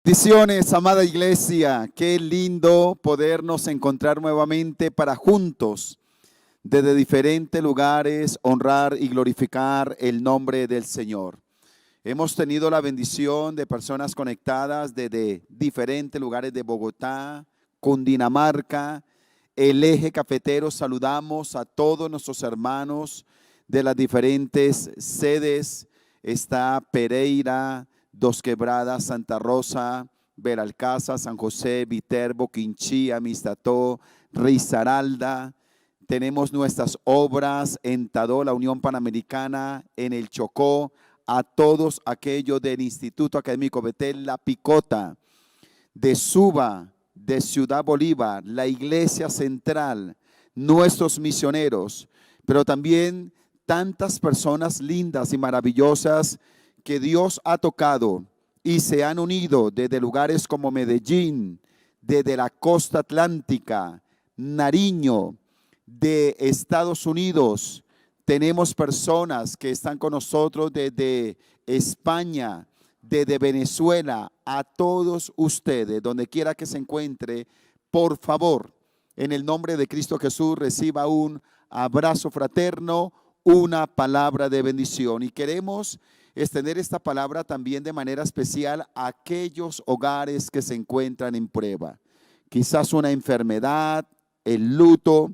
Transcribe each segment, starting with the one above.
Bendiciones, amada iglesia. Qué lindo podernos encontrar nuevamente para juntos, desde diferentes lugares, honrar y glorificar el nombre del Señor. Hemos tenido la bendición de personas conectadas desde diferentes lugares de Bogotá, Cundinamarca, el eje cafetero. Saludamos a todos nuestros hermanos de las diferentes sedes. Está Pereira, Dos Quebradas, Santa Rosa, Veralcázar, San José, Viterbo, Quinchía, Mistató, Risaralda. Tenemos nuestras obras en Tadó, la Unión Panamericana, en el Chocó, a todos aquellos del Instituto Académico Betel, La Picota, de Suba, de Ciudad Bolívar, la Iglesia Central, nuestros misioneros, pero también tantas personas lindas y maravillosas que Dios ha tocado y se han unido desde lugares como Medellín, desde la costa atlántica, Nariño, de Estados Unidos. Tenemos personas que están con nosotros desde España, desde Venezuela. A todos ustedes, donde quiera que se encuentre, por favor, en el nombre de Cristo Jesús, reciba un abrazo fraterno, una palabra de bendición. Y queremos extender esta palabra también de manera especial a aquellos hogares que se encuentran en prueba. Quizás una enfermedad, el luto,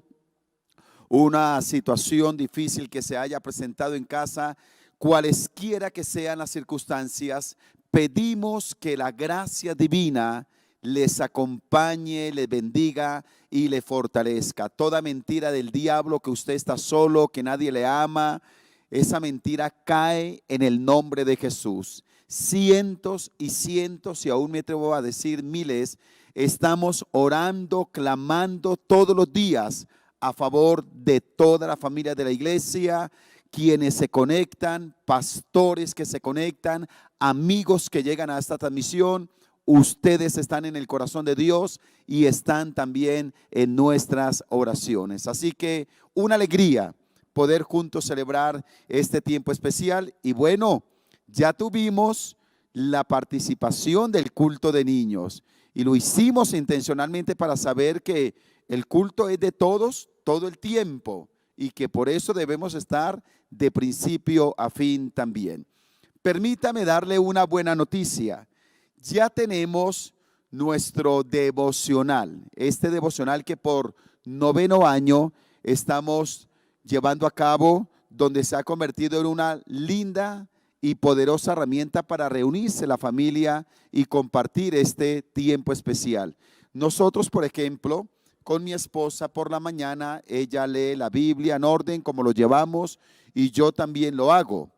una situación difícil que se haya presentado en casa, cualesquiera que sean las circunstancias, pedimos que la gracia divina les acompañe, les bendiga y le fortalezca. Toda mentira del diablo que usted está solo, que nadie le ama, esa mentira cae en el nombre de Jesús. Cientos y cientos, y aún me atrevo a decir miles, estamos orando, clamando todos los días a favor de toda la familia de la iglesia, quienes se conectan, pastores que se conectan, amigos que llegan a esta transmisión. Ustedes están en el corazón de Dios y están también en nuestras oraciones. Así que una alegría poder juntos celebrar este tiempo especial. Y bueno, ya tuvimos la participación del culto de niños y lo hicimos intencionalmente para saber que el culto es de todos, todo el tiempo, y que por eso debemos estar de principio a fin también. Permítame darle una buena noticia. Ya tenemos nuestro devocional, este devocional que por 9º año estamos llevando a cabo, donde se ha convertido en una linda y poderosa herramienta para reunirse la familia y compartir este tiempo especial. Nosotros, por ejemplo, con mi esposa por la mañana, ella lee la Biblia en orden como lo llevamos y yo también lo hago.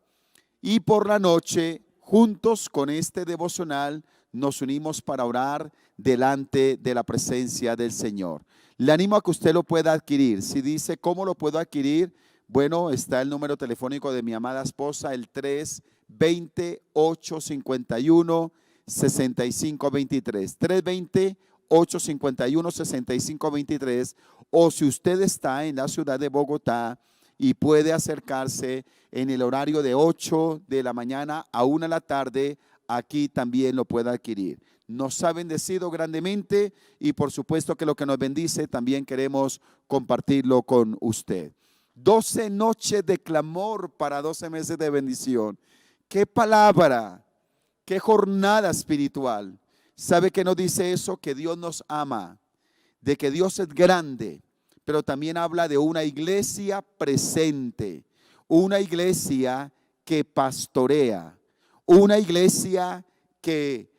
Y por la noche, juntos con este devocional, nos unimos para orar delante de la presencia del Señor. Le animo a que usted lo pueda adquirir. Si dice, ¿cómo lo puedo adquirir? Bueno, está el número telefónico de mi amada esposa, el 320-851-6523. 320-851-6523. O si usted está en la ciudad de Bogotá y puede acercarse en el horario de 8 de la mañana a 1 de la tarde, aquí también lo puede adquirir. Nos ha bendecido grandemente y por supuesto que lo que nos bendice también queremos compartirlo con usted. 12 noches de clamor para 12 meses de bendición. ¡Qué palabra! ¡Qué jornada espiritual! ¿Sabe qué nos dice eso? Que Dios nos ama, de que Dios es grande, pero también habla de una iglesia presente, una iglesia que pastorea, una iglesia que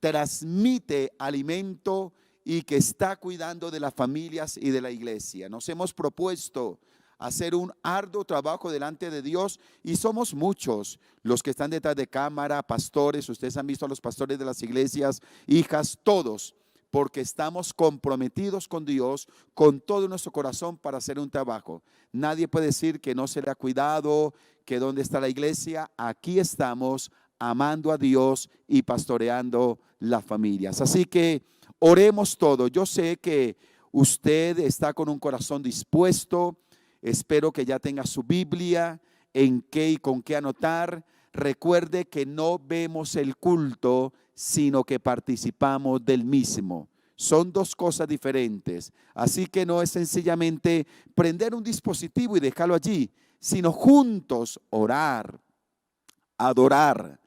transmite alimento y que está cuidando de las familias y de la iglesia. Nos hemos propuesto hacer un arduo trabajo delante de Dios y somos muchos los que están detrás de cámara, pastores. Ustedes han visto a los pastores de las iglesias, hijas, todos, porque estamos comprometidos con Dios con todo nuestro corazón para hacer un trabajo. Nadie puede decir que no se le ha cuidado, que dónde está la iglesia. Aquí estamos amando a Dios y pastoreando las familias. Así que oremos todo. Yo sé que usted está con un corazón dispuesto. Espero que ya tenga su Biblia, en qué y con qué anotar. recuerde que no vemos el culto, sino que participamos del mismo. Son dos cosas diferentes. Así que no es sencillamente prender un dispositivo y dejarlo allí, sino juntos orar, adorar,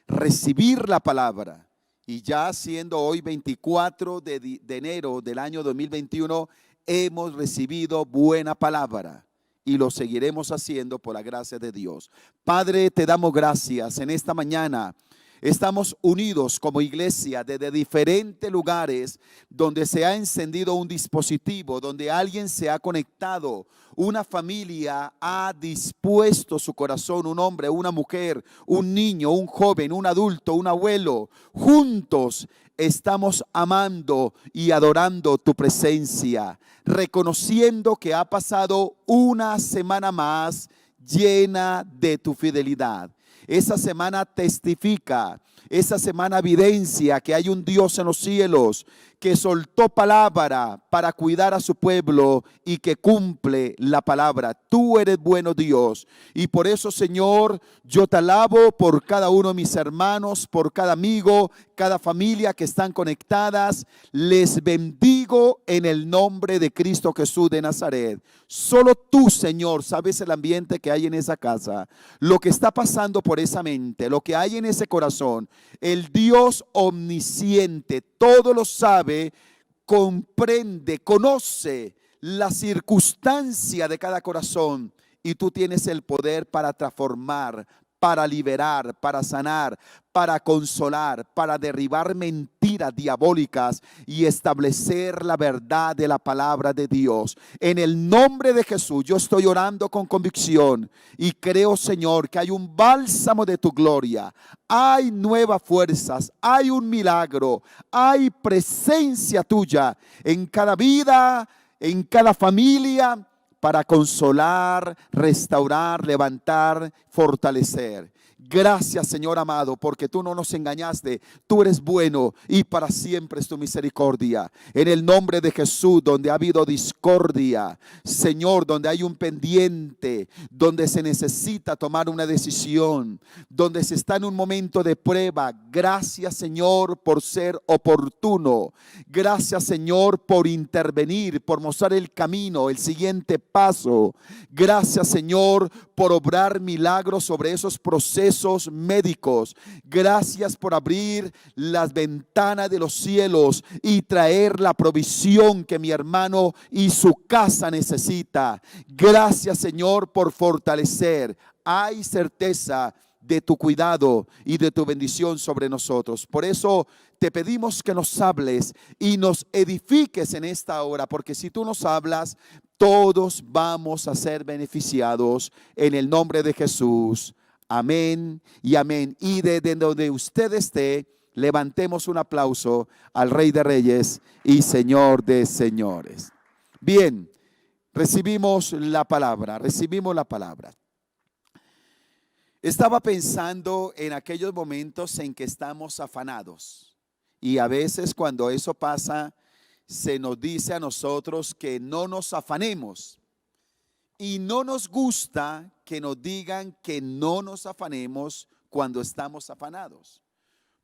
recibir la palabra. Y ya siendo hoy 24 de enero del año 2021, hemos recibido buena palabra. Y lo seguiremos haciendo por la gracia de Dios. Padre, te damos gracias en esta mañana. Estamos unidos como iglesia desde diferentes lugares donde se ha encendido un dispositivo, donde alguien se ha conectado, una familia ha dispuesto su corazón, un hombre, una mujer, un niño, un joven, un adulto, un abuelo. Juntos estamos amando y adorando tu presencia, reconociendo que ha pasado una semana más llena de tu fidelidad. Esa semana testifica, esa semana evidencia que hay un Dios en los cielos que soltó palabra para cuidar a su pueblo y que cumple la palabra. Tú eres bueno, Dios, y por eso, Señor, yo te alabo por cada uno de mis hermanos, por cada amigo, cada familia que están conectadas. Les bendigo en el nombre de Cristo Jesús de Nazaret. Solo tú, Señor, sabes el ambiente que hay en esa casa, lo que está pasando por esa mente, lo que hay en ese corazón. El Dios omnisciente, todo lo sabe, comprende, conoce la circunstancia de cada corazón, y tú tienes el poder para transformar, para liberar, para sanar, para consolar, para derribar mentiras diabólicas y establecer la verdad de la palabra de Dios. En el nombre de Jesús, yo estoy orando con convicción y creo, Señor, que hay un bálsamo de tu gloria, hay nuevas fuerzas, hay un milagro, hay presencia tuya en cada vida, en cada familia, para consolar, restaurar, levantar, fortalecer. Gracias, Señor amado, porque tú no nos engañaste. Tú eres bueno y para siempre es tu misericordia. En el nombre de Jesús, donde ha habido discordia, Señor, donde hay un pendiente, donde se necesita tomar una decisión, donde se está en un momento de prueba. Gracias, Señor, por ser oportuno. Gracias, Señor, por intervenir, por mostrar el camino, el siguiente paso. Gracias, Señor, por obrar milagros sobre esos procesos médicos. Gracias por abrir las ventanas de los cielos y traer la provisión que mi hermano y su casa necesita. Gracias, Señor, por fortalecer. Hay certeza de tu cuidado y de tu bendición sobre nosotros. Por eso te pedimos que nos hables y nos edifiques en esta hora, porque si tú nos hablas, todos vamos a ser beneficiados en el nombre de Jesús. Amén y amén. Y desde donde usted esté, levantemos un aplauso al Rey de Reyes y Señor de Señores. Bien, recibimos la palabra, Estaba pensando en aquellos momentos en que estamos afanados, y a veces cuando eso pasa, se nos dice a nosotros que no nos afanemos. Y no nos gusta que nos digan que no nos afanemos cuando estamos afanados.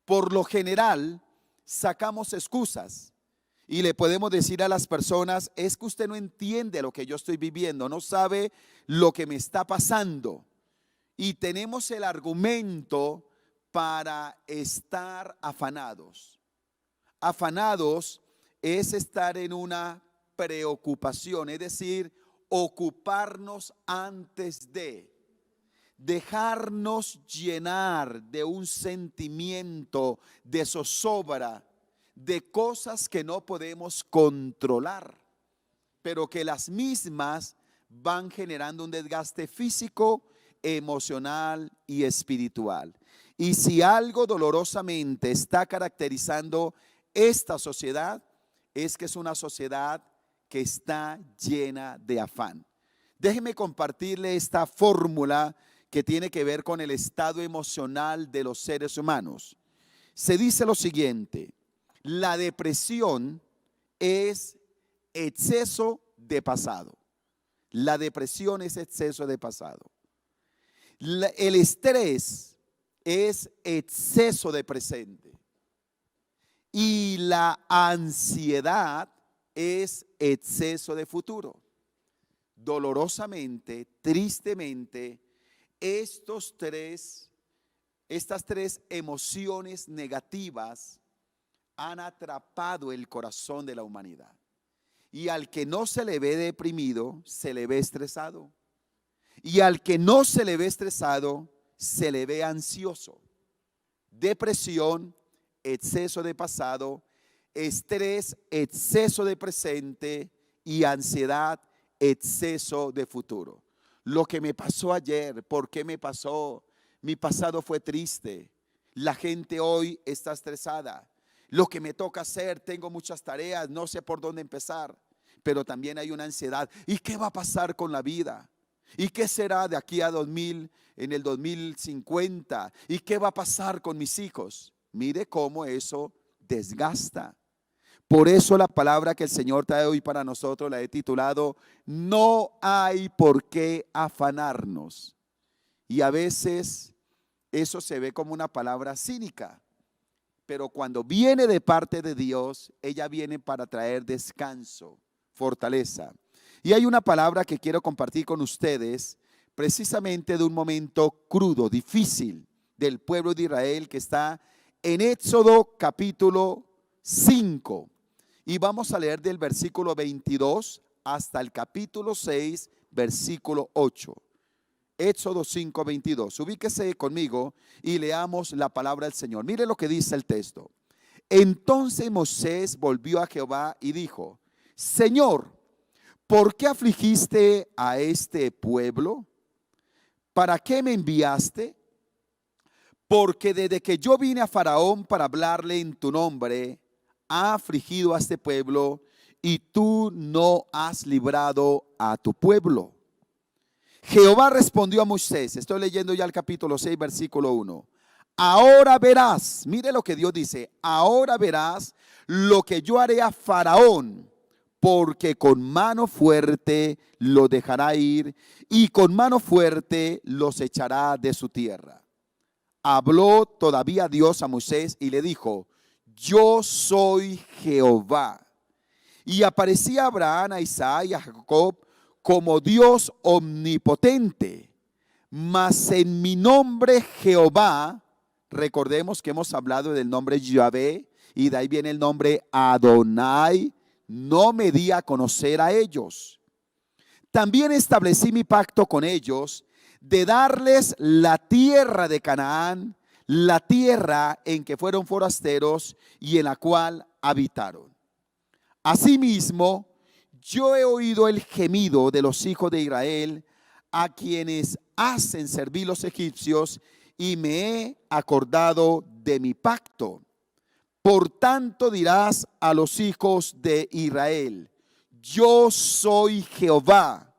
Por lo general, sacamos excusas y le podemos decir a las personas: es que usted no entiende lo que yo estoy viviendo, no sabe lo que me está pasando. Y tenemos el argumento para estar afanados. Afanados es estar en una preocupación, es decir, ocuparnos antes de, dejarnos llenar de un sentimiento de zozobra, de cosas que no podemos controlar, pero que las mismas van generando un desgaste físico, emocional y espiritual. Y si algo dolorosamente está caracterizando esta sociedad, es que es una sociedad que está llena de afán. Déjeme compartirle esta fórmula que tiene que ver con el estado emocional de los seres humanos. Se dice lo siguiente: la depresión es exceso de pasado. La depresión es exceso de pasado. El estrés es exceso de presente. Y la ansiedad es exceso de futuro. Dolorosamente, tristemente, estas tres emociones negativas han atrapado el corazón de la humanidad. Y al que no se le ve deprimido, se le ve estresado. Y al que no se le ve estresado, se le ve ansioso. Depresión, exceso de pasado, estrés, exceso de presente y ansiedad, exceso de futuro. Lo que me pasó ayer, ¿por qué me pasó? Mi pasado fue triste. La gente hoy está estresada. Lo que me toca hacer, tengo muchas tareas, no sé por dónde empezar. Pero también hay una ansiedad. ¿Y qué va a pasar con la vida? ¿Y qué será de aquí a en el 2050? ¿Y qué va a pasar con mis hijos? Mire cómo eso desgasta. Por eso la palabra que el Señor trae hoy para nosotros la he titulado: no hay por qué afanarnos. Y a veces eso se ve como una palabra cínica, pero cuando viene de parte de Dios, ella viene para traer descanso, fortaleza. Y hay una palabra que quiero compartir con ustedes, precisamente de un momento crudo, difícil del pueblo de Israel, que está en Éxodo capítulo 5. Y vamos a leer del versículo 22 hasta el capítulo 6, versículo 8. Éxodo 5, 22. Ubíquese conmigo y leamos la palabra del Señor. Mire lo que dice el texto. Entonces Moisés volvió a Jehová y dijo: Señor, ¿por qué afligiste a este pueblo? ¿Para qué me enviaste? Porque desde que yo vine a Faraón para hablarle en tu nombre, ha afligido a este pueblo y tú no has librado a tu pueblo. Jehová respondió a Moisés, estoy leyendo ya el capítulo 6, versículo 1. Ahora verás, mire lo que Dios dice, ahora verás lo que yo haré a Faraón, porque con mano fuerte lo dejará ir y con mano fuerte los echará de su tierra. Habló todavía Dios a Moisés y le dijo: yo soy Jehová. Y aparecía a Abraham, a Isaac y a Jacob como Dios omnipotente, mas en mi nombre Jehová, recordemos que hemos hablado del nombre Yahvé y de ahí viene el nombre Adonai, no me di a conocer a ellos. También establecí mi pacto con ellos de darles la tierra de Canaán, la tierra en que fueron forasteros y en la cual habitaron. Asimismo, yo he oído el gemido de los hijos de Israel, a quienes hacen servir los egipcios, y me he acordado de mi pacto. Por tanto dirás a los hijos de Israel: yo soy Jehová,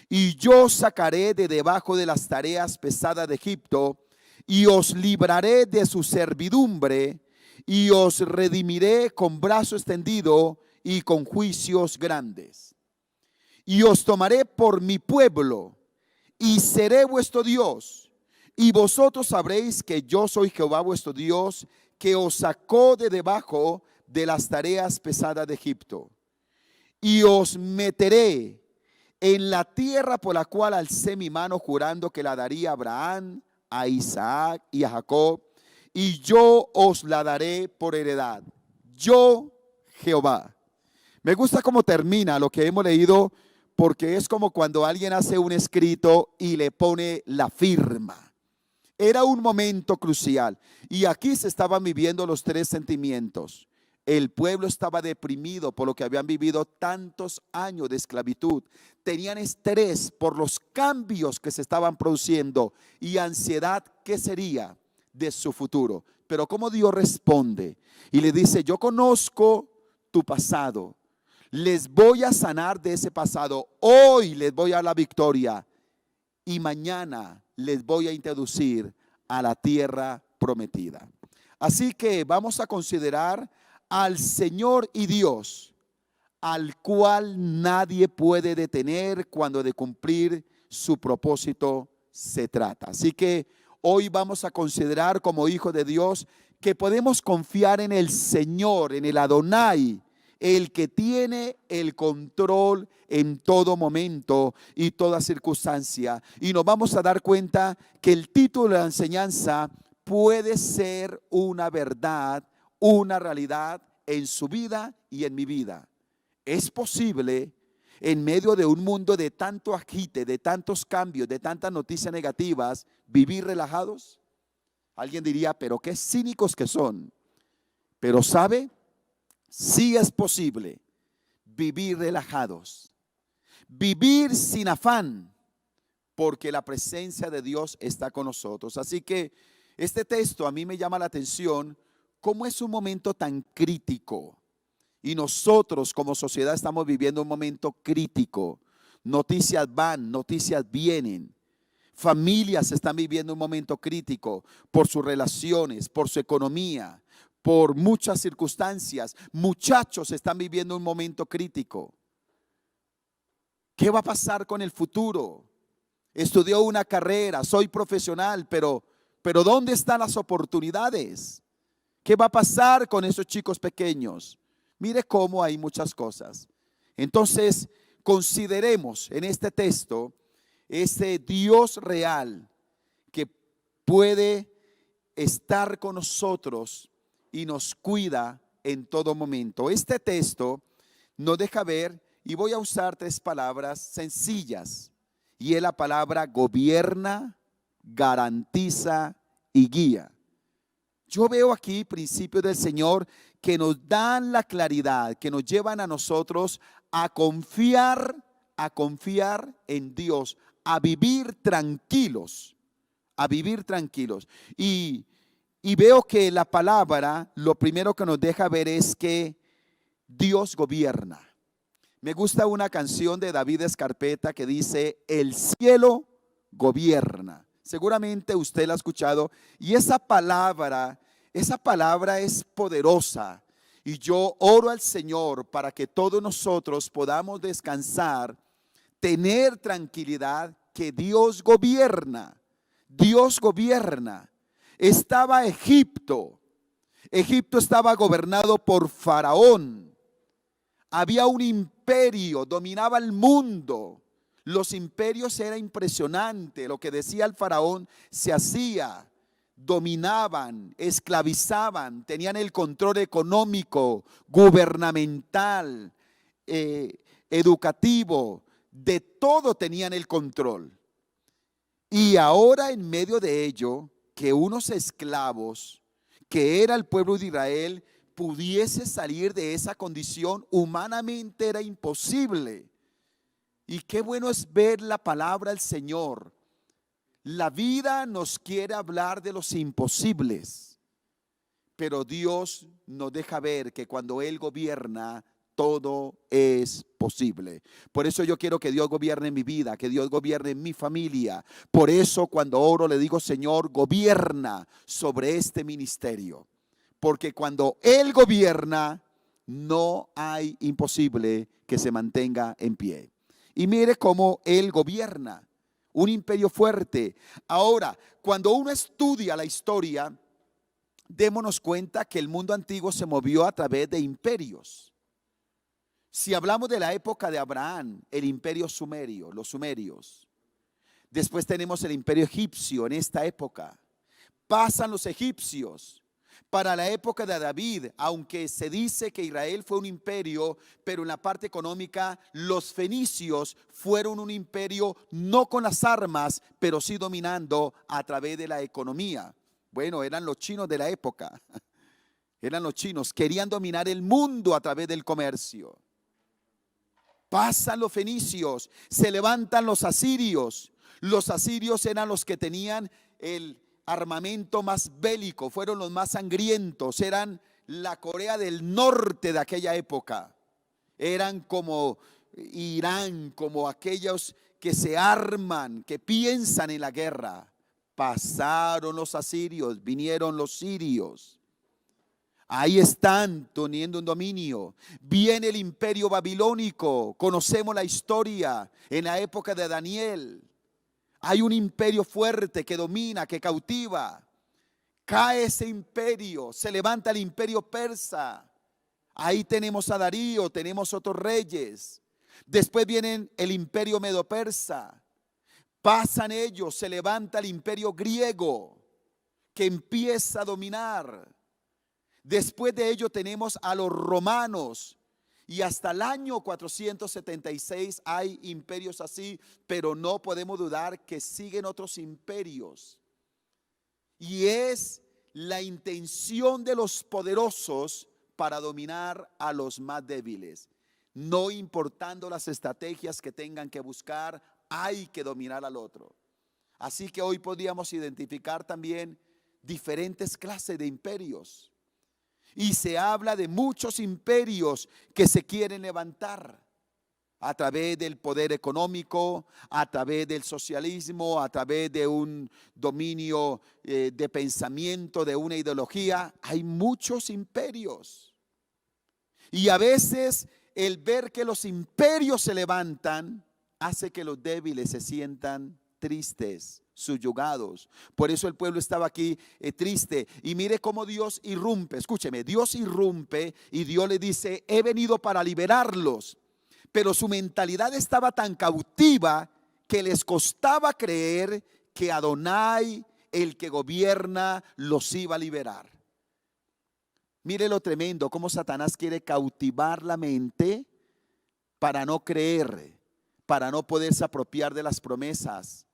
y yo sacaré de debajo de las tareas pesadas de Egipto, y os libraré de su servidumbre, y os redimiré con brazo extendido y con juicios grandes. Y os tomaré por mi pueblo, y seré vuestro Dios, y vosotros sabréis que yo soy Jehová vuestro Dios, que os sacó de debajo de las tareas pesadas de Egipto. Y os meteré en la tierra por la cual alcé mi mano jurando que la daría a Abraham, a Isaac y a Jacob, y yo os la daré por heredad. Yo, Jehová. Me gusta cómo termina lo que hemos leído, porque es como cuando alguien hace un escrito y le pone la firma. Era un momento crucial y aquí se estaban viviendo los tres sentimientos. El pueblo estaba deprimido por lo que habían vivido tantos años de esclavitud. Tenían estrés por los cambios que se estaban produciendo y ansiedad, ¿qué sería de su futuro? Pero cómo Dios responde y le dice: yo conozco tu pasado, les voy a sanar de ese pasado, hoy les voy a dar la victoria y mañana les voy a introducir a la tierra prometida. Así que vamos a considerar al Señor y Dios, al cual nadie puede detener cuando de cumplir su propósito se trata. Así que hoy vamos a considerar como hijos de Dios que podemos confiar en el Señor, en el Adonai, el que tiene el control en todo momento y toda circunstancia. Y nos vamos a dar cuenta que el título de la enseñanza puede ser una verdad, una realidad en su vida y en mi vida. Es posible, en medio de un mundo de tanto agite, de tantos cambios, de tantas noticias negativas, vivir relajados. Alguien diría, pero qué cínicos que son. Pero ¿sabe? Sí es posible vivir relajados, vivir sin afán, porque la presencia de Dios está con nosotros. Así que este texto a mí me llama la atención, cómo es un momento tan crítico. Y nosotros como sociedad estamos viviendo un momento crítico. Noticias van, noticias vienen. Familias están viviendo un momento crítico por sus relaciones, por su economía, por muchas circunstancias. Muchachos están viviendo un momento crítico. ¿Qué va a pasar con el futuro? Estudió una carrera, soy profesional, pero ¿dónde están las oportunidades? ¿Qué va a pasar con esos chicos pequeños? Mire cómo hay muchas cosas. Entonces, consideremos en este texto ese Dios real que puede estar con nosotros y nos cuida en todo momento. Este texto nos deja ver, y voy a usar tres palabras sencillas, y es la palabra gobierna, garantiza y guía. Yo veo aquí principios del Señor que nos dan la claridad, que nos llevan a nosotros a confiar en Dios, a vivir tranquilos, a vivir tranquilos. Y veo que la palabra, lo primero que nos deja ver es que Dios gobierna. Me gusta una canción de David Escarpeta que dice, el cielo gobierna. Seguramente usted la ha escuchado y esa palabra es poderosa. Y yo oro al Señor para que todos nosotros podamos descansar, tener tranquilidad, que Dios gobierna. Dios gobierna. Estaba Egipto. Egipto estaba gobernado por Faraón. Había un imperio, dominaba el mundo. Los imperios era impresionante. Lo que decía el faraón se hacía. Dominaban, esclavizaban, tenían el control económico, gubernamental, educativo, de todo tenían el control. Y ahora en medio de ello, que unos esclavos, que era el pueblo de Israel, pudiese salir de esa condición, humanamente era imposible. Y qué bueno es ver la palabra del Señor. La vida nos quiere hablar de los imposibles, pero Dios nos deja ver que cuando Él gobierna, todo es posible. Por eso yo quiero que Dios gobierne mi vida, que Dios gobierne mi familia. Por eso cuando oro le digo, Señor, gobierna sobre este ministerio. Porque cuando Él gobierna, no hay imposible que se mantenga en pie. Y mire cómo Él gobierna. Un imperio fuerte. Ahora, cuando uno estudia la historia, démonos cuenta que el mundo antiguo se movió a través de imperios. Si hablamos de la época de Abraham, el imperio sumerio, los sumerios. Después tenemos el imperio egipcio en esta época. Pasan los egipcios. Para la época de David, aunque se dice que Israel fue un imperio, pero en la parte económica los fenicios fueron un imperio no con las armas, pero sí dominando a través de la economía. Bueno, eran los chinos de la época. Eran los chinos, querían dominar el mundo a través del comercio. Pasan los fenicios, se levantan los asirios. Los asirios eran los que tenían el armamento más bélico, fueron los más sangrientos, eran la Corea del Norte de aquella época, eran como Irán, como aquellos que se arman, que piensan en la guerra. Pasaron los asirios, vinieron los sirios, ahí están teniendo un dominio. Viene el imperio babilónico, conocemos la historia en la época de Daniel. Hay un imperio fuerte que domina, que cautiva. Cae ese imperio, se levanta el imperio persa. Ahí tenemos a Darío, tenemos otros reyes. Después viene el imperio medo-persa. Pasan ellos, se levanta el imperio griego que empieza a dominar. Después de ello tenemos a los romanos. Y hasta el año 476 hay imperios así, pero no podemos dudar que siguen otros imperios. Y es la intención de los poderosos para dominar a los más débiles. No importando las estrategias que tengan que buscar, hay que dominar al otro. Así que hoy podríamos identificar también diferentes clases de imperios. Y se habla de muchos imperios que se quieren levantar a través del poder económico, a través del socialismo, a través de un dominio de pensamiento, de una ideología. Hay muchos imperios. Y a veces el ver que los imperios se levantan hace que los débiles se sientan tristes, subyugados. Por eso el pueblo estaba aquí triste. Y mire cómo Dios irrumpe. Escúcheme, Dios irrumpe y Dios le dice: he venido para liberarlos. Pero su mentalidad estaba tan cautiva que les costaba creer que Adonai, el que gobierna, los iba a liberar. Mire lo tremendo, cómo Satanás quiere cautivar la mente para no creer, para no poderse apropiar de las promesas,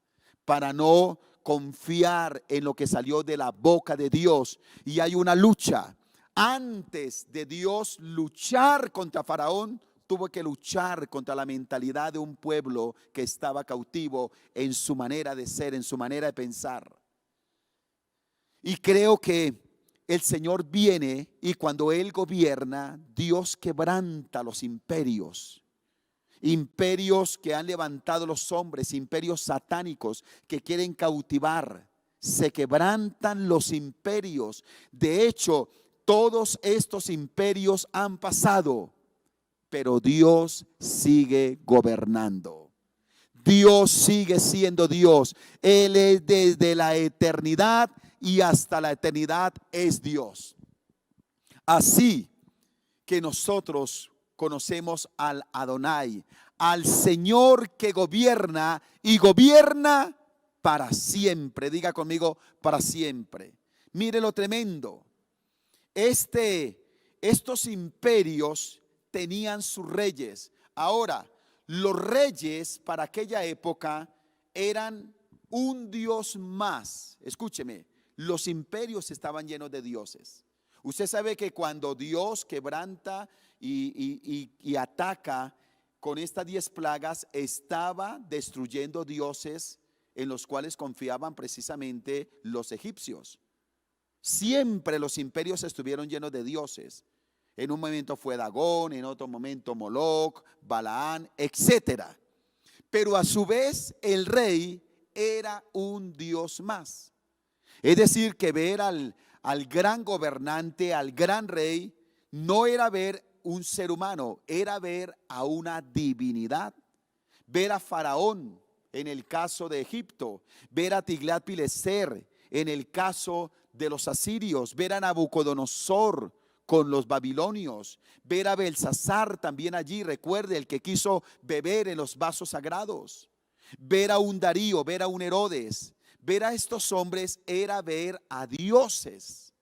para no confiar en lo que salió de la boca de Dios. Y hay una lucha. Antes de Dios luchar contra Faraón, tuvo que luchar contra la mentalidad de un pueblo que estaba cautivo en su manera de ser, en su manera de pensar. Y creo que el Señor viene y cuando Él gobierna, Dios quebranta los imperios. Imperios que han levantado los hombres, imperios satánicos que quieren cautivar. Se quebrantan los imperios. De hecho, todos estos imperios han pasado, pero Dios sigue gobernando. Dios sigue siendo Dios. Él es desde la eternidad y hasta la eternidad es Dios. Así que nosotros conocemos al Adonai, al Señor que gobierna y gobierna para siempre. Diga conmigo, para siempre. Mire lo tremendo. Estos imperios tenían sus reyes. Ahora, los reyes para aquella época eran un dios más. Escúcheme, los imperios estaban llenos de dioses. Usted sabe que cuando Dios quebranta y ataca con estas 10 plagas, estaba destruyendo dioses en los cuales confiaban precisamente los egipcios. Siempre los imperios estuvieron llenos de dioses. En un momento fue Dagón, en otro momento Moloc, Balaán, etcétera. Pero a su vez el rey era un dios más. Es decir, que ver al gran gobernante, al gran rey, no era ver un ser humano, era ver a una divinidad. Ver a Faraón en el caso de Egipto, ver a Tiglat-Pileser en el caso de los asirios, ver a Nabucodonosor con los babilonios, ver a Belsasar también allí, recuerde, el que quiso beber en los vasos sagrados, ver a un Darío, ver a un Herodes. Ver a estos hombres era ver a dioses,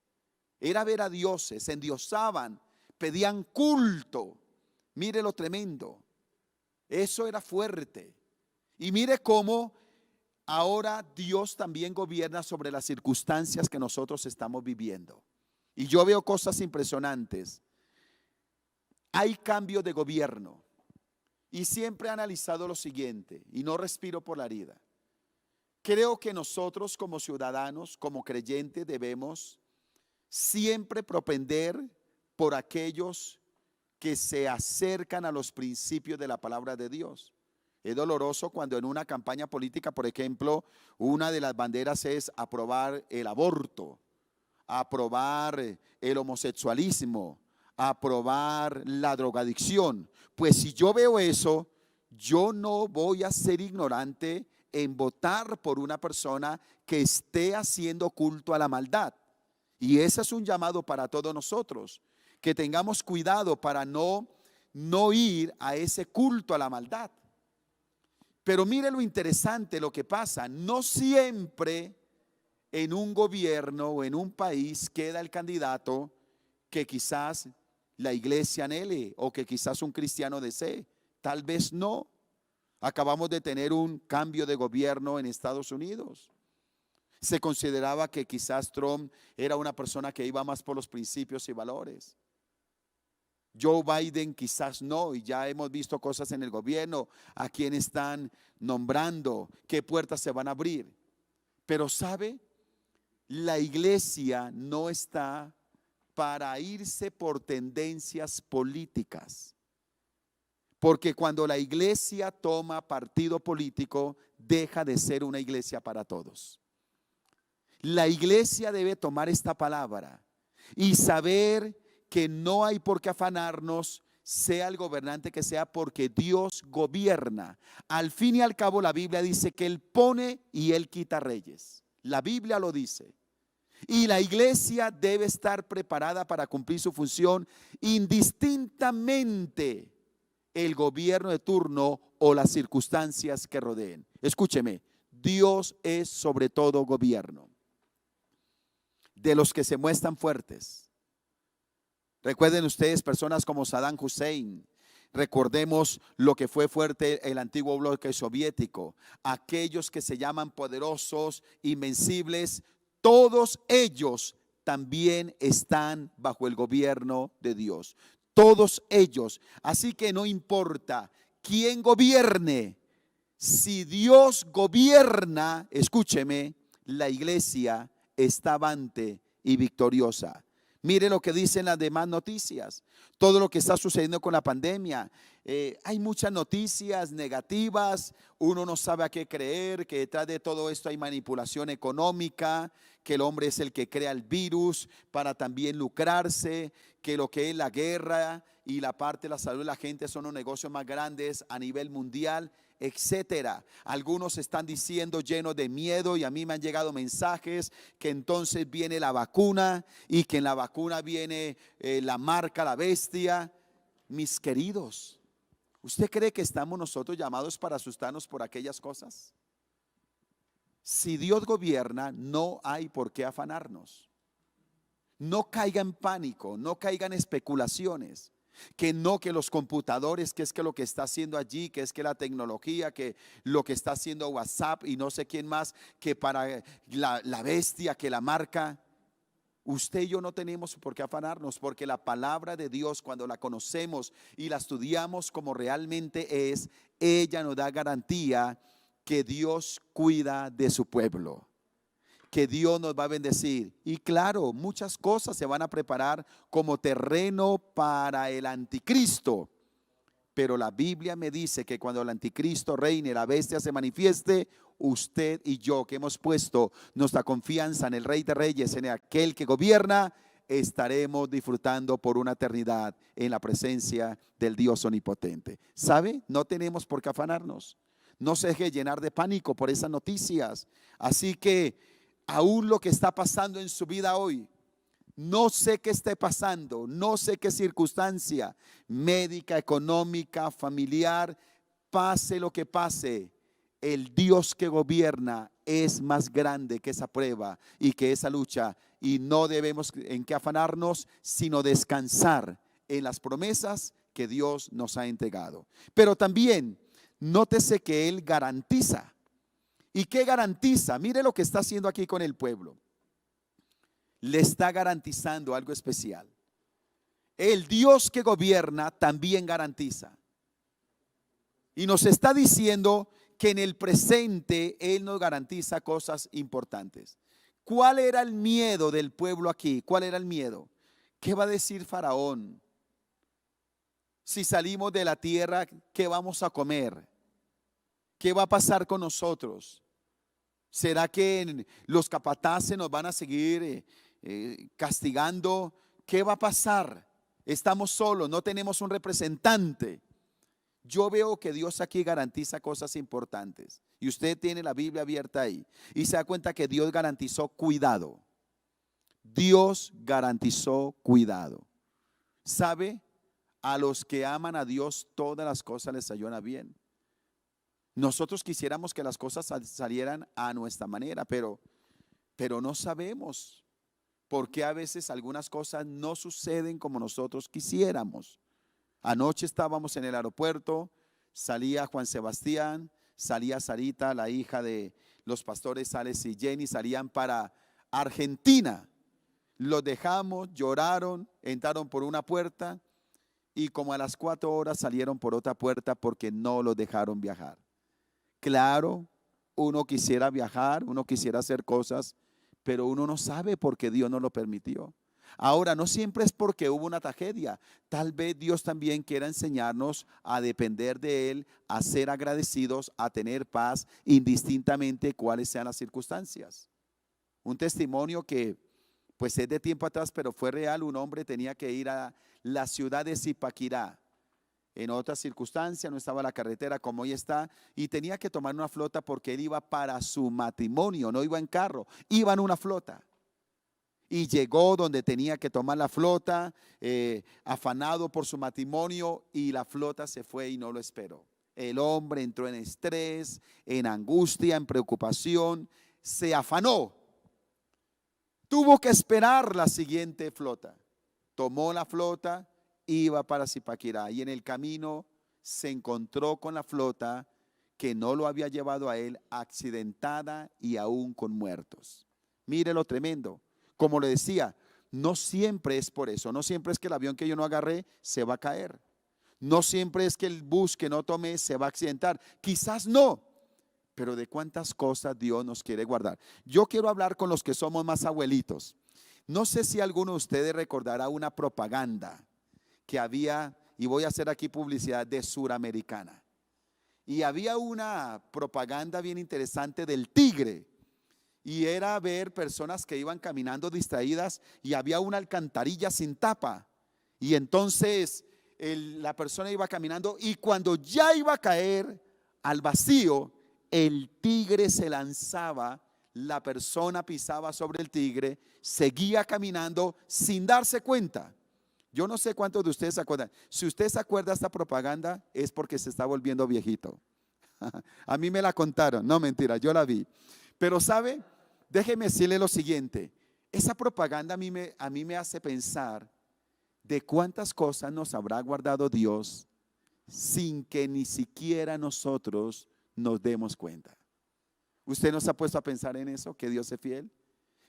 endiosaban, pedían culto. Mire lo tremendo, eso era fuerte. Y mire cómo ahora Dios también gobierna sobre las circunstancias que nosotros estamos viviendo. Y yo veo cosas impresionantes. Hay cambio de gobierno y siempre he analizado lo siguiente, y no respiro por la herida. Creo que nosotros como ciudadanos, como creyentes, debemos siempre propender por aquellos que se acercan a los principios de la palabra de Dios. Es doloroso cuando en una campaña política, por ejemplo, una de las banderas es aprobar el aborto, aprobar el homosexualismo, aprobar la drogadicción. Pues si yo veo eso, yo no voy a ser ignorante en votar por una persona que esté haciendo culto a la maldad. Y ese es un llamado para todos nosotros, que tengamos cuidado para no ir a ese culto a la maldad. Pero mire lo interesante, lo que pasa, no siempre en un gobierno o en un país queda el candidato que quizás la iglesia anhele o que quizás un cristiano desee. Tal vez no. Acabamos de tener un cambio de gobierno en Estados Unidos. Se consideraba que quizás Trump era una persona que iba más por los principios y valores. Joe Biden quizás no, y ya hemos visto cosas en el gobierno, a quién están nombrando, qué puertas se van a abrir. Pero ¿sabe? La iglesia no está para irse por tendencias políticas. Porque cuando la iglesia toma partido político, deja de ser una iglesia para todos. La iglesia debe tomar esta palabra y saber que no hay por qué afanarnos, sea el gobernante que sea, porque Dios gobierna. Al fin y al cabo, la Biblia dice que Él pone y Él quita reyes. La Biblia lo dice. Y la iglesia debe estar preparada para cumplir su función indistintamente el gobierno de turno o las circunstancias que rodeen. Escúcheme, Dios es sobre todo gobierno. De los que se muestran fuertes. Recuerden ustedes personas como Saddam Hussein. Recordemos lo que fue fuerte el antiguo bloque soviético. Aquellos que se llaman poderosos, invencibles, todos ellos también están bajo el gobierno de Dios. Todos ellos. Así que no importa quién gobierne. Si Dios gobierna, escúcheme, la iglesia está avante y victoriosa. Mire lo que dicen las demás noticias, todo lo que está sucediendo con la pandemia. Hay muchas noticias negativas, uno no sabe a qué creer, que detrás de todo esto hay manipulación económica, que el hombre es el que crea el virus para también lucrarse, que lo que es la guerra y la parte de la salud de la gente son los negocios más grandes a nivel mundial, etcétera. Algunos están diciendo llenos de miedo, y a mí me han llegado mensajes que entonces viene la vacuna y que en la vacuna viene la marca, la bestia. Mis queridos, ¿usted cree que estamos nosotros llamados para asustarnos por aquellas cosas? Si Dios gobierna, no hay por qué afanarnos. No caiga en pánico, no caiga en especulaciones. Que no, que los computadores, que es que lo que está haciendo allí, que es que la tecnología, que lo que está haciendo WhatsApp y no sé quién más, que para la bestia, que la marca. Usted y yo no tenemos por qué afanarnos, porque la palabra de Dios, cuando la conocemos y la estudiamos como realmente es, ella nos da garantía que Dios cuida de su pueblo, que Dios nos va a bendecir. Y claro, muchas cosas se van a preparar como terreno para el anticristo. Pero la Biblia me dice que cuando el anticristo reine, la bestia se manifieste, usted y yo que hemos puesto nuestra confianza en el Rey de Reyes, en aquel que gobierna, estaremos disfrutando por una eternidad en la presencia del Dios omnipotente. ¿Sabe? No tenemos por qué afanarnos. No se deje llenar de pánico por esas noticias. Así que aún lo que está pasando en su vida hoy, no sé qué esté pasando, no sé qué circunstancia médica, económica, familiar, pase lo que pase, el Dios que gobierna es más grande que esa prueba y que esa lucha, y no debemos en qué afanarnos, sino descansar en las promesas que Dios nos ha entregado. Pero también nótese que Él garantiza. ¿Y qué garantiza? Mire lo que está haciendo aquí con el pueblo. Le está garantizando algo especial. El Dios que gobierna también garantiza. Y nos está diciendo que en el presente Él nos garantiza cosas importantes. ¿Cuál era el miedo del pueblo aquí? ¿Cuál era el miedo? ¿Qué va a decir Faraón? Si salimos de la tierra, ¿qué vamos a comer? ¿Qué va a pasar con nosotros? ¿Será que los capataces nos van a seguir castigando? ¿Qué va a pasar? Estamos solos, no tenemos un representante. Yo veo que Dios aquí garantiza cosas importantes. Y usted tiene la Biblia abierta ahí y se da cuenta que Dios garantizó cuidado. Dios garantizó cuidado. ¿Sabe? A los que aman a Dios todas las cosas les ayudan bien. Nosotros quisiéramos que las cosas salieran a nuestra manera, pero no sabemos por qué a veces algunas cosas no suceden como nosotros quisiéramos. Anoche estábamos en el aeropuerto, salía Juan Sebastián, salía Sarita, la hija de los pastores Alex y Jenny, salían para Argentina. Los dejamos, lloraron, entraron por una puerta y como a las 4 horas salieron por otra puerta porque no los dejaron viajar. Claro, uno quisiera viajar, uno quisiera hacer cosas, pero uno no sabe por qué Dios no lo permitió. Ahora, no siempre es porque hubo una tragedia. Tal vez Dios también quiera enseñarnos a depender de Él, a ser agradecidos, a tener paz, indistintamente cuáles sean las circunstancias. Un testimonio que pues es de tiempo atrás, pero fue real. Un hombre tenía que ir a la ciudad de Zipaquirá. En otra circunstancia, no estaba la carretera como hoy está, y tenía que tomar una flota porque él iba para su matrimonio, no iba en carro, iba en una flota. Y llegó donde tenía que tomar la flota, afanado por su matrimonio, y la flota se fue y no lo esperó. El hombre entró en estrés, en angustia, en preocupación, se afanó. Tuvo que esperar la siguiente flota. Tomó la flota, iba para Zipaquirá y en el camino se encontró con la flota que no lo había llevado a él, accidentada y aún con muertos. Mire lo tremendo. Como le decía, no siempre es por eso, no siempre es que el avión que yo no agarré se va a caer. No siempre es que el bus que no tomé se va a accidentar. Quizás no, pero de cuántas cosas Dios nos quiere guardar. Yo quiero hablar con los que somos más abuelitos. No sé si alguno de ustedes recordará una propaganda que había, y voy a hacer aquí publicidad, de Suramericana. Y había una propaganda bien interesante del tigre. Y era ver personas que iban caminando distraídas y había una alcantarilla sin tapa. Y entonces la persona iba caminando y cuando ya iba a caer al vacío, el tigre se lanzaba, la persona pisaba sobre el tigre, seguía caminando sin darse cuenta. Yo no sé cuántos de ustedes se acuerdan. Si usted se acuerda de esta propaganda es porque se está volviendo viejito. A mí me la contaron, no mentira, yo la vi. Pero sabe, déjeme decirle lo siguiente. Esa propaganda a mí me hace pensar de cuántas cosas nos habrá guardado Dios sin que ni siquiera nosotros nos demos cuenta. ¿Usted nos ha puesto a pensar en eso? Que Dios es fiel,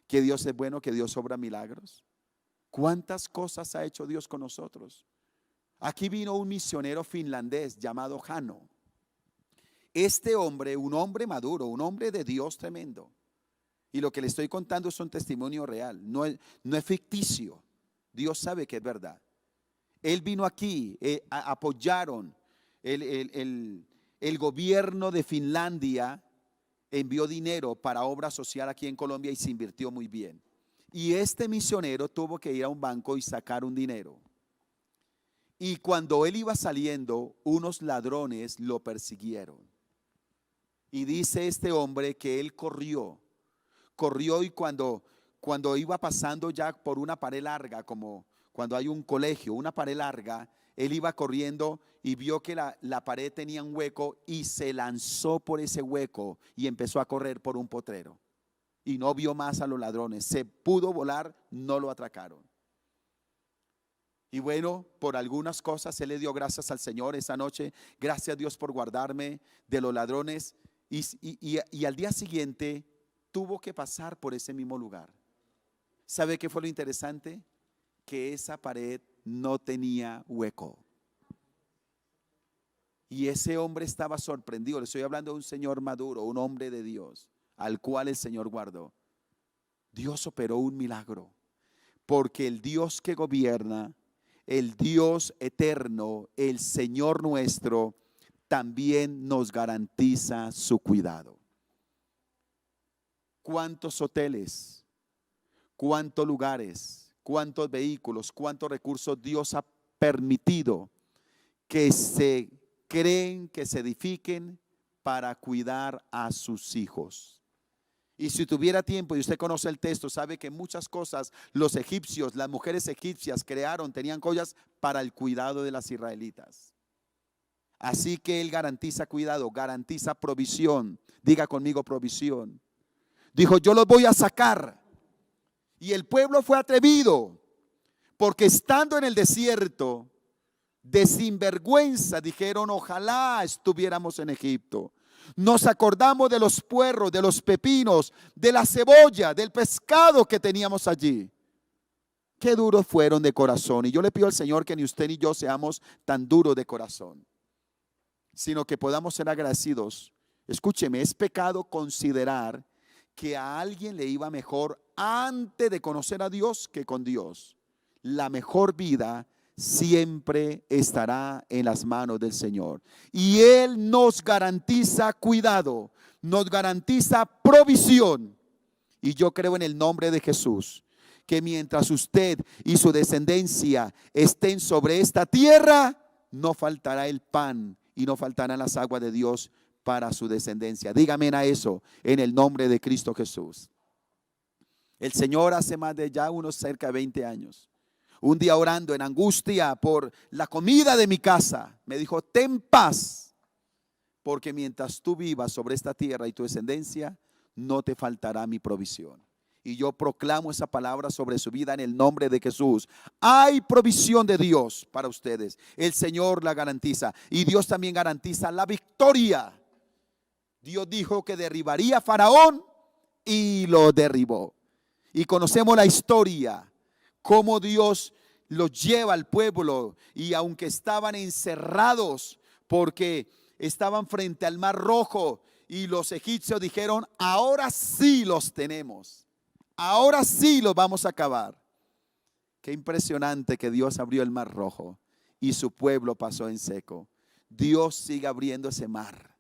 que Dios es bueno, que Dios obra milagros. ¿Cuántas cosas ha hecho Dios con nosotros? Aquí vino un misionero finlandés llamado Hanno. Este hombre, un hombre maduro, un hombre de Dios tremendo. Y lo que le estoy contando es un testimonio real, no es ficticio. Dios sabe que es verdad. Él vino aquí, apoyaron el gobierno de Finlandia, envió dinero para obra social aquí en Colombia y se invirtió muy bien. Y este misionero tuvo que ir a un banco y sacar un dinero. Y cuando él iba saliendo, unos ladrones lo persiguieron. Y dice este hombre que él corrió y cuando iba pasando ya por una pared larga, como cuando hay un colegio, una pared larga, él iba corriendo y vio que la pared tenía un hueco y se lanzó por ese hueco y empezó a correr por un potrero. Y no vio más a los ladrones, se pudo volar, no lo atracaron. Y bueno, por algunas cosas él le dio gracias al Señor esa noche. Gracias a Dios por guardarme de los ladrones. Y al día siguiente tuvo que pasar por ese mismo lugar. ¿Sabe qué fue lo interesante? Que esa pared no tenía hueco. Y ese hombre estaba sorprendido. Le estoy hablando de un señor maduro, un hombre de Dios, al cual el Señor guardó. Dios operó un milagro, porque el Dios que gobierna, el Dios eterno, el Señor nuestro, también nos garantiza su cuidado. ¿Cuántos hoteles, cuántos lugares, cuántos vehículos, cuántos recursos Dios ha permitido que se creen, que se edifiquen para cuidar a sus hijos. Y si tuviera tiempo y usted conoce el texto, sabe que muchas cosas los egipcios, las mujeres egipcias crearon, tenían joyas para el cuidado de las israelitas. Así que Él garantiza cuidado, garantiza provisión. Diga conmigo provisión. Dijo, yo los voy a sacar. Y el pueblo fue atrevido, porque estando en el desierto, de sinvergüenza dijeron, ojalá estuviéramos en Egipto. Nos acordamos de los puerros, de los pepinos, de la cebolla, del pescado que teníamos allí. Qué duros fueron de corazón. Y yo le pido al Señor que ni usted ni yo seamos tan duros de corazón, sino que podamos ser agradecidos. Escúcheme, es pecado considerar que a alguien le iba mejor antes de conocer a Dios que con Dios. La mejor vida siempre estará en las manos del Señor. Y Él nos garantiza cuidado, nos garantiza provisión. Y yo creo en el nombre de Jesús, que mientras usted y su descendencia estén sobre esta tierra, no faltará el pan y no faltarán las aguas de Dios para su descendencia. Dígame a eso en el nombre de Cristo Jesús. El Señor hace más de ya unos cerca de 20 años, un día orando en angustia por la comida de mi casa, me dijo, ten paz, porque mientras tú vivas sobre esta tierra y tu descendencia, no te faltará mi provisión. Y yo proclamo esa palabra sobre su vida en el nombre de Jesús. Hay provisión de Dios para ustedes. El Señor la garantiza. Y Dios también garantiza la victoria. Dios dijo que derribaría a Faraón y lo derribó. Y conocemos la historia, cómo Dios los lleva al pueblo. Y aunque estaban encerrados porque estaban frente al Mar Rojo, y los egipcios dijeron, ahora sí los tenemos. Ahora sí los vamos a acabar. Qué impresionante que Dios abrió el Mar Rojo y su pueblo pasó en seco. Dios sigue abriendo ese mar,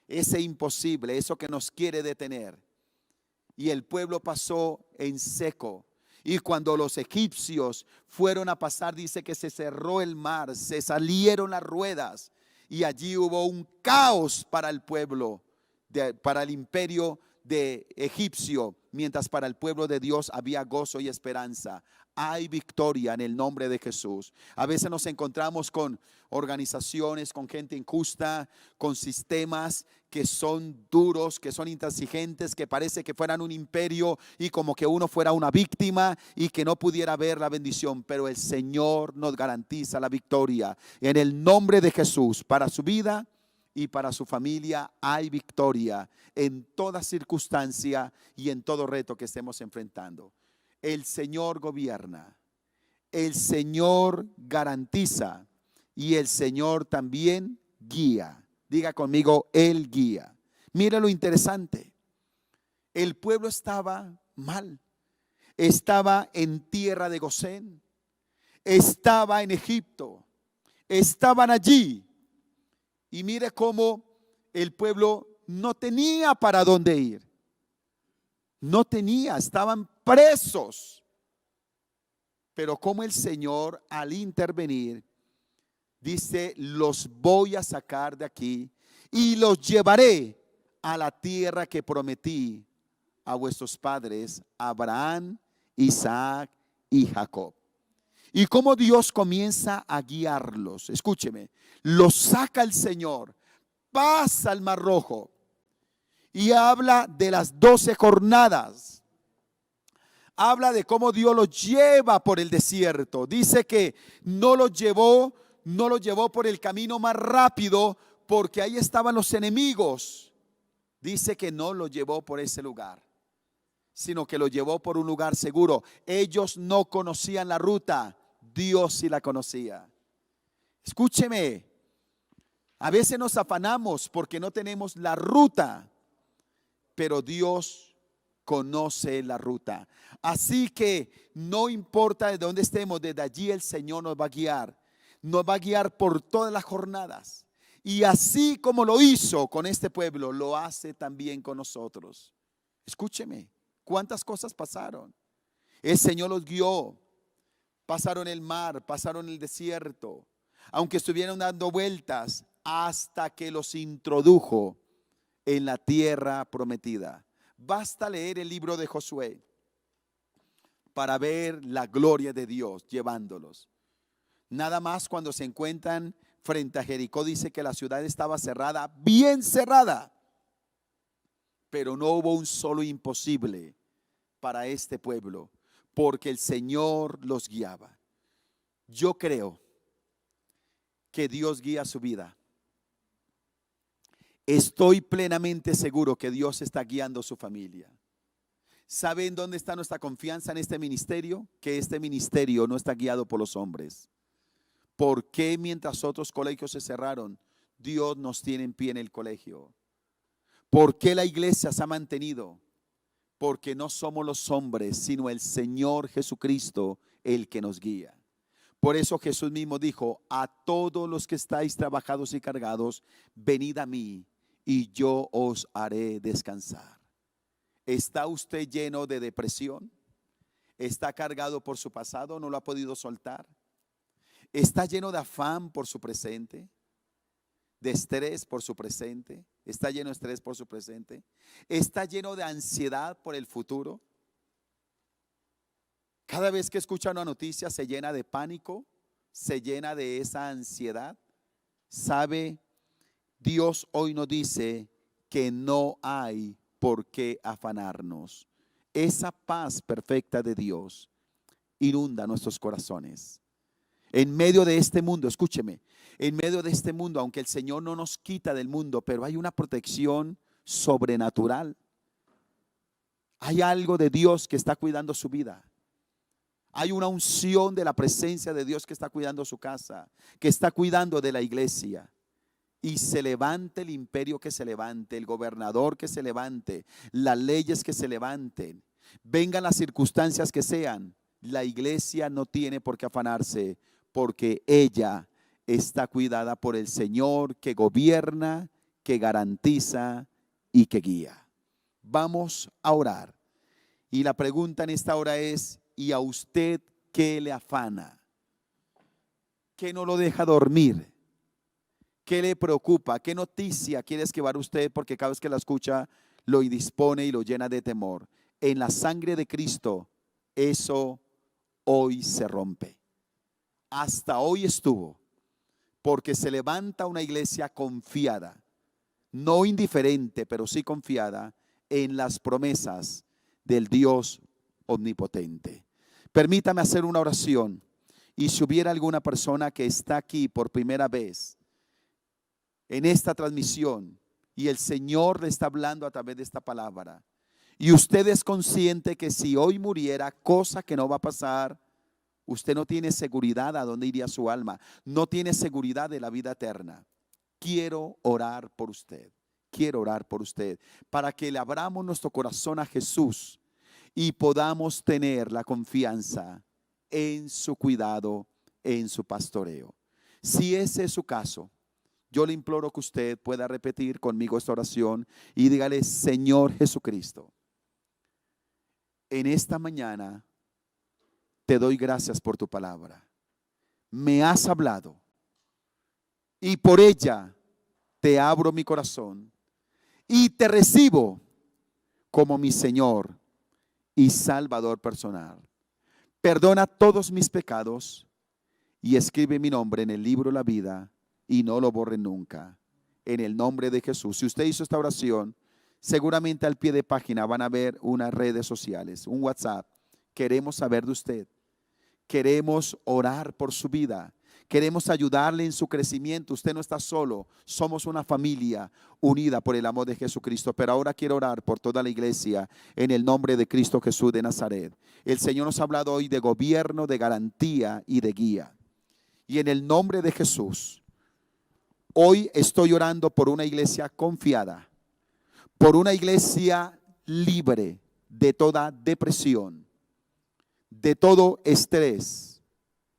ese imposible, eso que nos quiere detener. Y el pueblo pasó en seco. Y cuando los egipcios fueron a pasar, dice que se cerró el mar, se salieron las ruedas y allí hubo un caos para el pueblo, para el imperio de egipcio, mientras para el pueblo de Dios había gozo y esperanza. Hay victoria en el nombre de Jesús. A veces nos encontramos con organizaciones, con gente injusta, con sistemas que son duros, que son intransigentes, que parece que fueran un imperio y como que uno fuera una víctima y que no pudiera ver la bendición. Pero el Señor nos garantiza la victoria en el nombre de Jesús. Para su vida y para su familia hay victoria en toda circunstancia y en todo reto que estemos enfrentando. El Señor gobierna, el Señor garantiza y el Señor también guía. Diga conmigo, Él guía. Mire lo interesante. El pueblo estaba mal. Estaba en tierra de Gosén. Estaba en Egipto. Estaban allí. Y mire cómo el pueblo no tenía para dónde ir. No tenía, estaban presos. Pero como el Señor al intervenir dice, los voy a sacar de aquí y los llevaré a la tierra que prometí a vuestros padres, Abraham, Isaac y Jacob. Y cómo Dios comienza a guiarlos. Escúcheme, los saca el Señor, pasa al Mar Rojo y habla de las 12 jornadas. Habla de cómo Dios los lleva por el desierto. Dice que no los llevó por el camino más rápido porque ahí estaban los enemigos. Dice que no los llevó por ese lugar, sino que los llevó por un lugar seguro. Ellos no conocían la ruta, Dios sí la conocía. Escúcheme, a veces nos afanamos porque no tenemos la ruta, pero Dios conoce la ruta. Así que no importa de dónde estemos, desde allí el Señor nos va a guiar. Nos va a guiar por todas las jornadas. Y así como lo hizo con este pueblo, lo hace también con nosotros. Escúcheme, ¿cuántas cosas pasaron? El Señor los guió. Pasaron el mar, pasaron el desierto. Aunque estuvieron dando vueltas hasta que los introdujo en la tierra prometida. Basta leer el libro de Josué para ver la gloria de Dios llevándolos. Nada más cuando se encuentran frente a Jericó, dice que la ciudad estaba cerrada, bien cerrada, pero no hubo un solo imposible para este pueblo, porque el Señor los guiaba. Yo creo que Dios guía su vida. Estoy plenamente seguro que Dios está guiando su familia. ¿Saben dónde está nuestra confianza en este ministerio? Que este ministerio no está guiado por los hombres. ¿Por qué mientras otros colegios se cerraron, Dios nos tiene en pie en el colegio? ¿Por qué la iglesia se ha mantenido? Porque no somos los hombres, sino el Señor Jesucristo el que nos guía. Por eso Jesús mismo dijo: a todos los que estáis trabajados y cargados, venid a mí y yo os haré descansar. ¿Está usted lleno de depresión? ¿Está cargado por su pasado? ¿No lo ha podido soltar? ¿Está lleno de afán por su presente? ¿De estrés por su presente? ¿Está lleno de estrés por su presente? ¿Está lleno de ansiedad por el futuro? Cada vez que escucha una noticia se llena de pánico, se llena de esa ansiedad. ¿Sabe? Dios hoy nos dice que no hay por qué afanarnos. Esa paz perfecta de Dios inunda nuestros corazones. En medio de este mundo, escúcheme, en medio de este mundo, aunque el Señor no nos quita del mundo, pero hay una protección sobrenatural. Hay algo de Dios que está cuidando su vida. Hay una unción de la presencia de Dios que está cuidando su casa, que está cuidando de la iglesia. Y se levante el imperio que se levante, el gobernador que se levante, las leyes que se levanten, vengan las circunstancias que sean, la iglesia no tiene por qué afanarse, porque ella está cuidada por el Señor que gobierna, que garantiza y que guía. Vamos a orar. Y la pregunta en esta hora es: ¿y a usted qué le afana? ¿Qué no lo deja dormir? ¿Qué le preocupa? ¿Qué noticia quiere esquivar usted? Porque cada vez que la escucha lo indispone y lo llena de temor. En la sangre de Cristo eso hoy se rompe. Hasta hoy estuvo, porque se levanta una iglesia confiada, no indiferente, pero sí confiada en las promesas del Dios omnipotente. Permítame hacer una oración, y si hubiera alguna persona que está aquí por primera vez en esta transmisión y el Señor le está hablando a través de esta palabra, y usted es consciente que si hoy muriera, cosa que no va a pasar, usted no tiene seguridad a dónde iría su alma, no tiene seguridad de la vida eterna. Quiero orar por usted, quiero orar por usted, para que le abramos nuestro corazón a Jesús y podamos tener la confianza en su cuidado, en su pastoreo. Si ese es su caso, yo le imploro que usted pueda repetir conmigo esta oración y dígale: Señor Jesucristo, en esta mañana te doy gracias por tu palabra. Me has hablado y por ella te abro mi corazón y te recibo como mi Señor y Salvador personal. Perdona todos mis pecados y escribe mi nombre en el libro de la vida y no lo borre nunca. En el nombre de Jesús. Si usted hizo esta oración, seguramente al pie de página van a ver unas redes sociales, un WhatsApp. Queremos saber de usted. Queremos orar por su vida. Queremos ayudarle en su crecimiento. Usted no está solo. Somos una familia unida por el amor de Jesucristo. Pero ahora quiero orar por toda la iglesia en el nombre de Cristo Jesús de Nazaret. El Señor nos ha hablado hoy de gobierno, de garantía y de guía. Y en el nombre de Jesús, hoy estoy orando por una iglesia confiada, por una iglesia libre de toda depresión, de todo estrés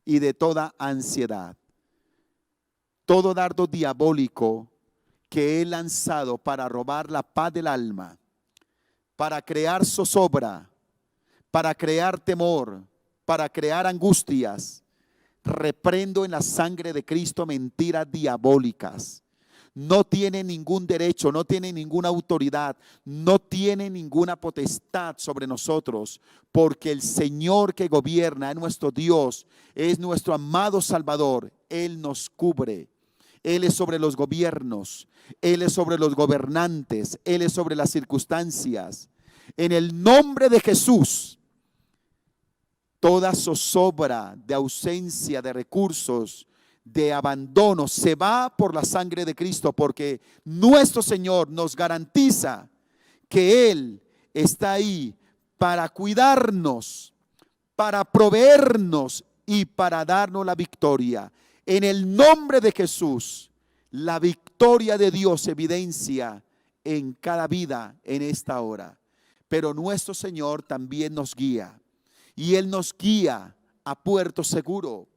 y de toda ansiedad. Todo dardo diabólico que he lanzado para robar la paz del alma, para crear zozobra, para crear temor, para crear angustias, reprendo en la sangre de Cristo mentiras diabólicas. no tiene ningún derecho, no tiene ninguna autoridad, no tiene ninguna potestad sobre nosotros, porque el Señor que gobierna es nuestro Dios, es nuestro amado Salvador. Él nos cubre. Él es sobre los gobiernos, Él es sobre los gobernantes, Él es sobre las circunstancias. En el nombre de Jesús, toda zozobra de ausencia de recursos, de abandono, se va por la sangre de Cristo, porque nuestro Señor nos garantiza que Él está ahí para cuidarnos, para proveernos y para darnos la victoria. En el nombre de Jesús, la victoria de Dios se evidencia en cada vida en esta hora. Pero nuestro Señor también nos guía. Y Él nos guía a puerto seguro.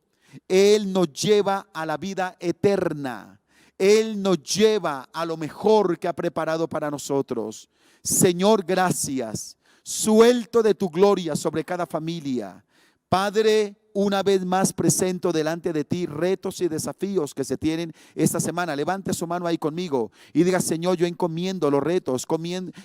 Él nos lleva a la vida eterna. Él nos lleva a lo mejor que ha preparado para nosotros. Señor, gracias. Suelto de tu gloria sobre cada familia. Padre, una vez más presento delante de ti retos y desafíos que se tienen esta semana. Levante su mano ahí conmigo y diga: Señor, yo encomiendo los retos,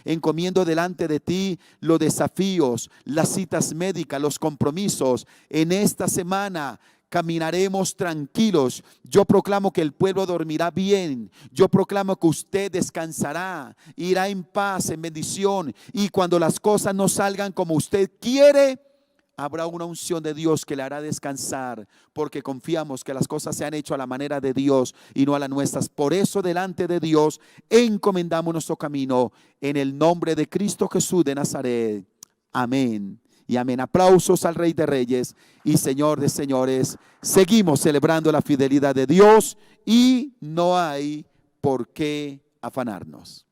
encomiendo delante de ti los desafíos, las citas médicas, los compromisos. En esta semana caminaremos tranquilos. Yo proclamo que el pueblo dormirá bien. Yo proclamo que usted descansará, irá en paz, en bendición. Y cuando las cosas no salgan como usted quiere, habrá una unción de Dios que le hará descansar, porque confiamos que las cosas se han hecho a la manera de Dios y no a las nuestras. Por eso delante de Dios encomendamos nuestro camino en el nombre de Cristo Jesús de Nazaret. Amén y amén. Aplausos al Rey de Reyes y Señor de Señores. Seguimos celebrando la fidelidad de Dios y no hay por qué afanarnos.